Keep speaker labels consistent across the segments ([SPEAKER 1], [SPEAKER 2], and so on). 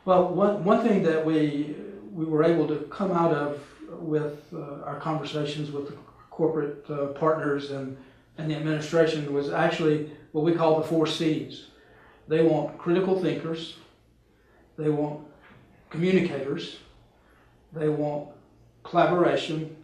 [SPEAKER 1] Well, one thing that we were able to come out of with our conversations with the corporate partners and the administration was actually what we call the 4 C's. They want critical thinkers, they want communicators, they want collaboration,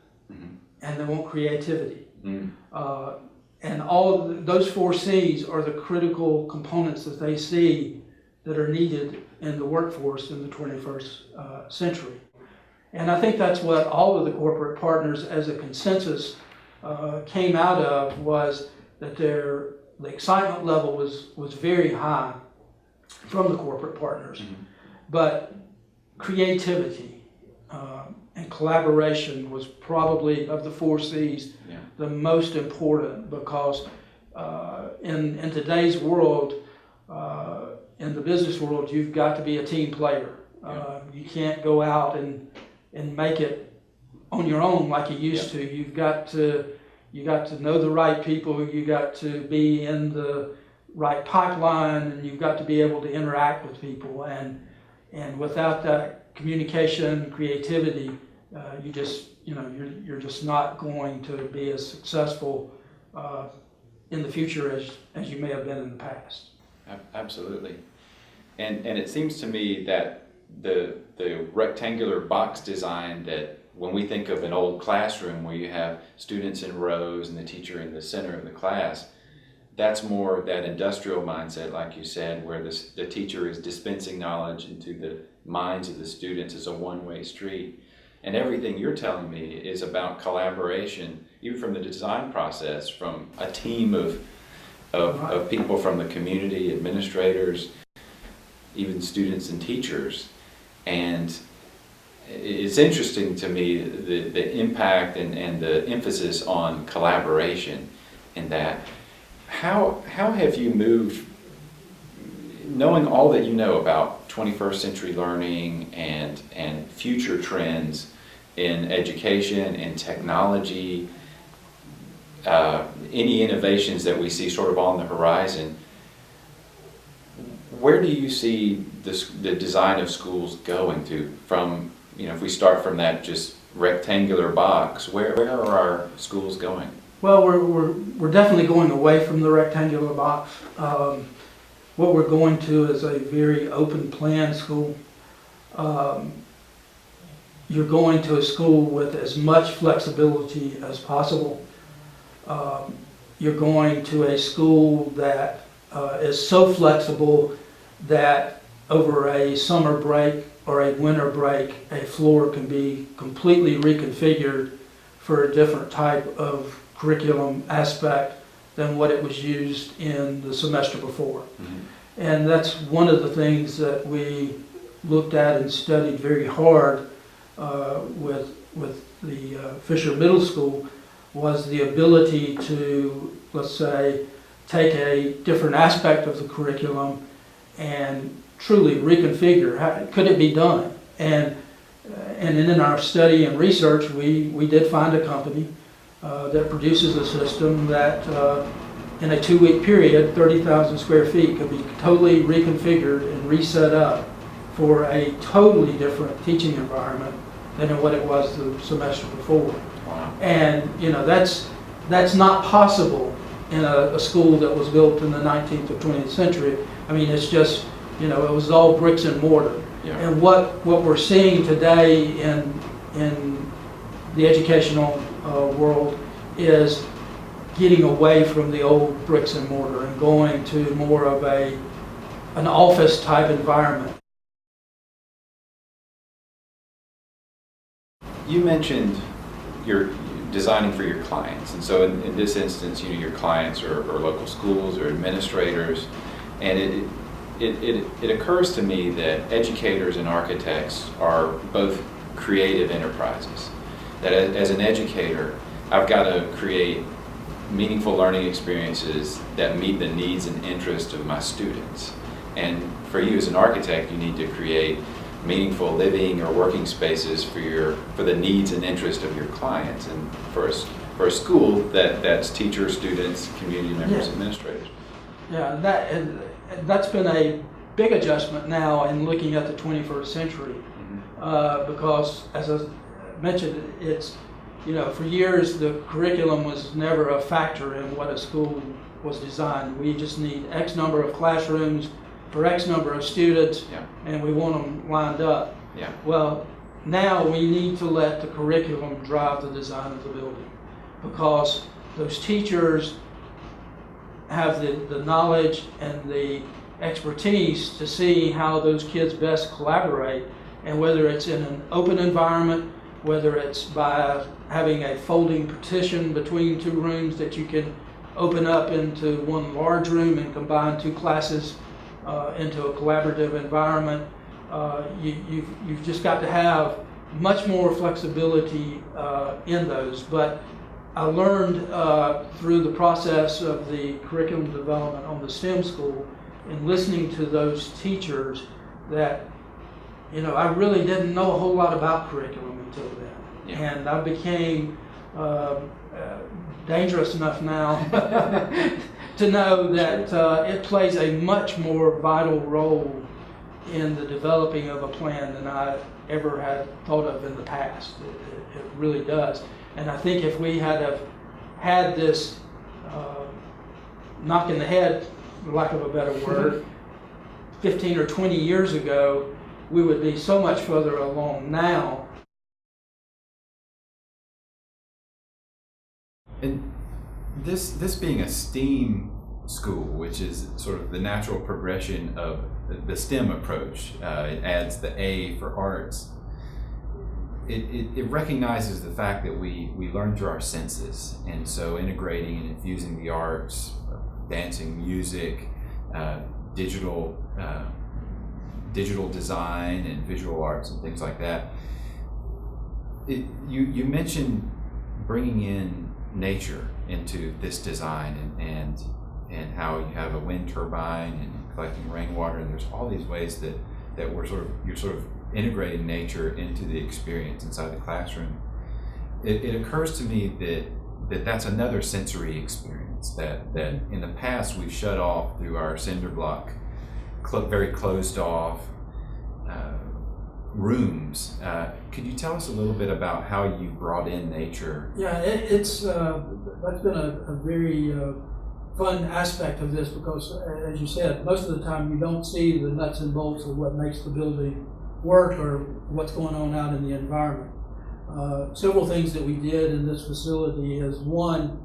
[SPEAKER 1] and they want creativity. And all of those 4 C's are the critical components that they see that are needed in the workforce in the 21st century. And I think that's what all of the corporate partners as a consensus came out of, was that the excitement level was very high from the corporate partners. But creativity and collaboration was probably, of the 4 C's, the most important, because in today's world, in the business world, you've got to be a team player. You can't go out and make it on your own like you used to. You got to know the right people. You got to be in the right pipeline, and you've got to be able to interact with people. And without that communication, creativity, you're just not going to be as successful in the future as you may have been in the past.
[SPEAKER 2] Absolutely. And it seems to me that the rectangular box design, that when we think of an old classroom where you have students in rows and the teacher in the center of the class, that's more that industrial mindset, like you said, where the teacher is dispensing knowledge into the minds of the students as a one-way street. And everything you're telling me is about collaboration, even from the design process, from a team of people from the community, administrators, even students and teachers. And it's interesting to me the impact and the emphasis on collaboration in that. How have you moved, knowing all that you know about 21st century learning and future trends in education and technology, any innovations that we see sort of on the horizon, where do you see the design of schools going to from, if we start from that just rectangular box, where are our schools going?
[SPEAKER 1] Well, we're definitely going away from the rectangular box. What we're going to is a very open plan school. You're going to a school with as much flexibility as possible. You're going to a school that is so flexible that over a summer break or a winter break, a floor can be completely reconfigured for a different type of curriculum aspect than what it was used in the semester before. And that's one of the things that we looked at and studied very hard with the Fisher Middle School, was the ability to, let's say, take a different aspect of the curriculum and truly reconfigure. How could it be done? And in our study and research, we did find a company that produces a system that in a 2-week period, 30,000 square feet could be totally reconfigured and reset up for a totally different teaching environment than what it was the semester before.
[SPEAKER 2] Wow.
[SPEAKER 1] And that's not possible in a school that was built in the 19th or 20th century. I mean, it's just, it was all bricks and mortar.
[SPEAKER 2] Yeah.
[SPEAKER 1] And what we're seeing today in the educational world is getting away from the old bricks and mortar and going to more of an office type environment.
[SPEAKER 2] You mentioned you're designing for your clients, and so in this instance, your clients are local schools or administrators, and it occurs to me that educators and architects are both creative enterprises. That as an educator, I've got to create meaningful learning experiences that meet the needs and interests of my students. And for you as an architect, you need to create meaningful living or working spaces for the needs and interests of your clients. And for a school, that's teachers, students, community members, administrators.
[SPEAKER 1] Yeah, that's been big adjustment now in looking at the 21st century, because as I mentioned, it's, you know, for years the curriculum was never a factor in what a school was designed. We just need X number of classrooms for X number of students, and we want them lined up. Well, now we need to let the curriculum drive the design of the building, because those teachers have the knowledge and the expertise to see how those kids best collaborate, and whether it's in an open environment, whether it's by having a folding partition between two rooms that you can open up into one large room and combine two classes into a collaborative environment. You've just got to have much more flexibility in those. But I learned through the process of the curriculum development on the STEM school and listening to those teachers that, you know, I really didn't know a whole lot about curriculum until then. And I became dangerous enough now to know that it plays a much more vital role in the developing of a plan than I ever had thought of in the past. It really does. And I think if we had had this knock in the head, for lack of a better word, 15 or 20 years ago, we would be so much further along now.
[SPEAKER 2] And this being a STEAM school, which is sort of the natural progression of the STEM approach, it adds the A for arts. It recognizes the fact that we learn through our senses, and so integrating and infusing the arts, dancing, music, digital design and visual arts and things like that. You mentioned bringing in nature into this design, and how you have a wind turbine and collecting rainwater, and there's all these ways that you're sort of integrating nature into the experience inside the classroom. It occurs to me that that's another sensory experience that in the past we've shut off through our cinder block, very closed off rooms. Could you tell us a little bit about how you brought in nature?
[SPEAKER 1] Yeah, that's been a very fun aspect of this, because as you said, most of the time you don't see the nuts and bolts of what makes the building work or what's going on out in the environment. Several things that we did in this facility is, one,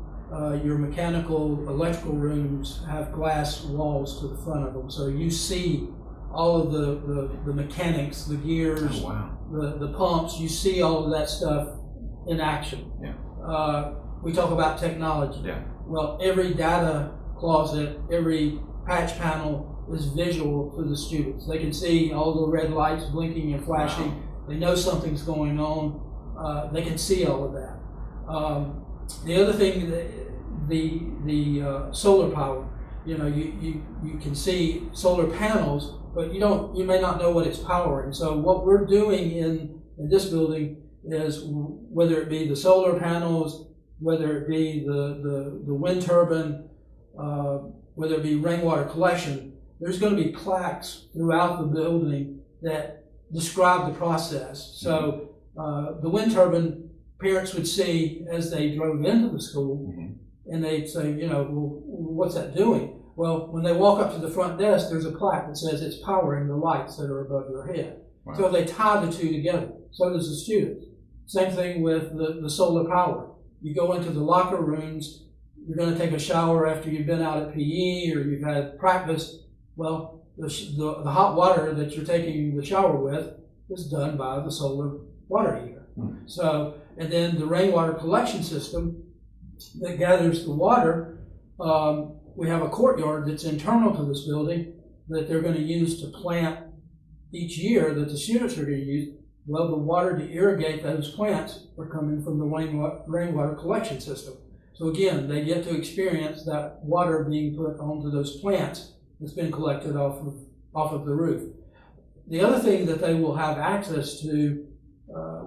[SPEAKER 1] your mechanical, electrical rooms have glass walls to the front of them, so you see all of the mechanics, the gears, the pumps, you see all of that stuff in action. We talk about technology. Well, every data closet, every patch panel is visual to the students. They can see all the red lights blinking and flashing. They know something's going on. They can see all of that. The other thing, the solar power. You know, you can see solar panels, but you may not know what it's powering. So what we're doing in this building is, whether it be the solar panels, whether it be the wind turbine, whether it be rainwater collection, there's going to be plaques throughout the building that describe the process. So the wind turbine, parents would see as they drove into the school, and they'd say, you know, well, what's that doing? Well, when they walk up to the front desk, there's a plaque that says it's powering the lights that are above your head. So they tie the two together. So does the students. Same thing with the solar power. You go into the locker rooms, you're going to take a shower after you've been out at PE or you've had practice. Well, the hot water that you're taking the shower with is done by the solar water heater. So, and then the rainwater collection system that gathers the water, we have a courtyard that's internal to this building that they're going to use to plant each year, that the students are going to use. Well, the water to irrigate those plants are coming from the rainwater collection system. So again, they get to experience that water being put onto those plants that's been collected off of the roof. The other thing that they will have access to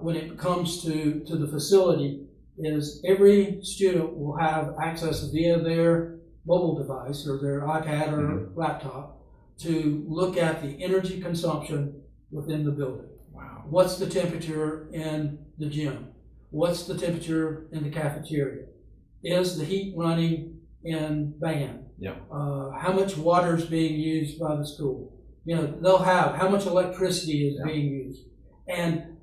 [SPEAKER 1] when it comes to the facility is, every student will have access via their mobile device or their iPad or laptop to look at the energy consumption within the building.
[SPEAKER 2] Wow.
[SPEAKER 1] What's the temperature in the gym? What's the temperature in the cafeteria? Is the heat running in band?
[SPEAKER 2] Yeah.
[SPEAKER 1] How much water is being used by the school? You know, they'll have how much electricity is being used. And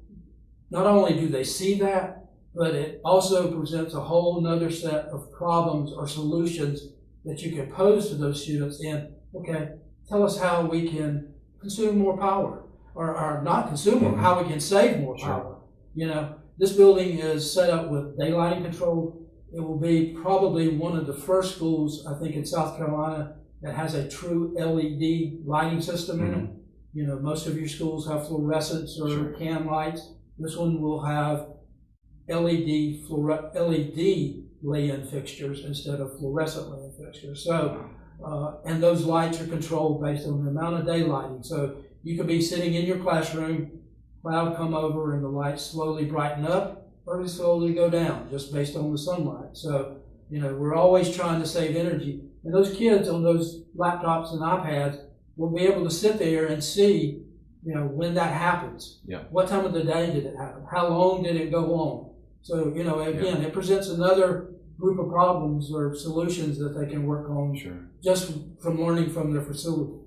[SPEAKER 1] not only do they see that, but it also presents a whole nother set of problems or solutions that you can pose to those students in, okay, tell us how we can consume more power, or not consume more, how we can save more power. You know, this building is set up with daylighting control. It will be probably one of the first schools, I think, in South Carolina that has a true LED lighting system in it. You know, most of your schools have fluorescents or can lights. This one will have LED lay-in fixtures instead of fluorescent lay-in fixtures. So, and those lights are controlled based on the amount of daylighting. So you could be sitting in your classroom, cloud come over, and the lights slowly brighten up or they slowly go down just based on the sunlight. So, you know, we're always trying to save energy. And those kids on those laptops and iPads will be able to sit there and see, you know, when that happens.
[SPEAKER 2] Yeah.
[SPEAKER 1] What time of the day did it happen? How long did it go on? So, you know, again, it presents another group of problems or solutions that they can work on just from learning from their facility.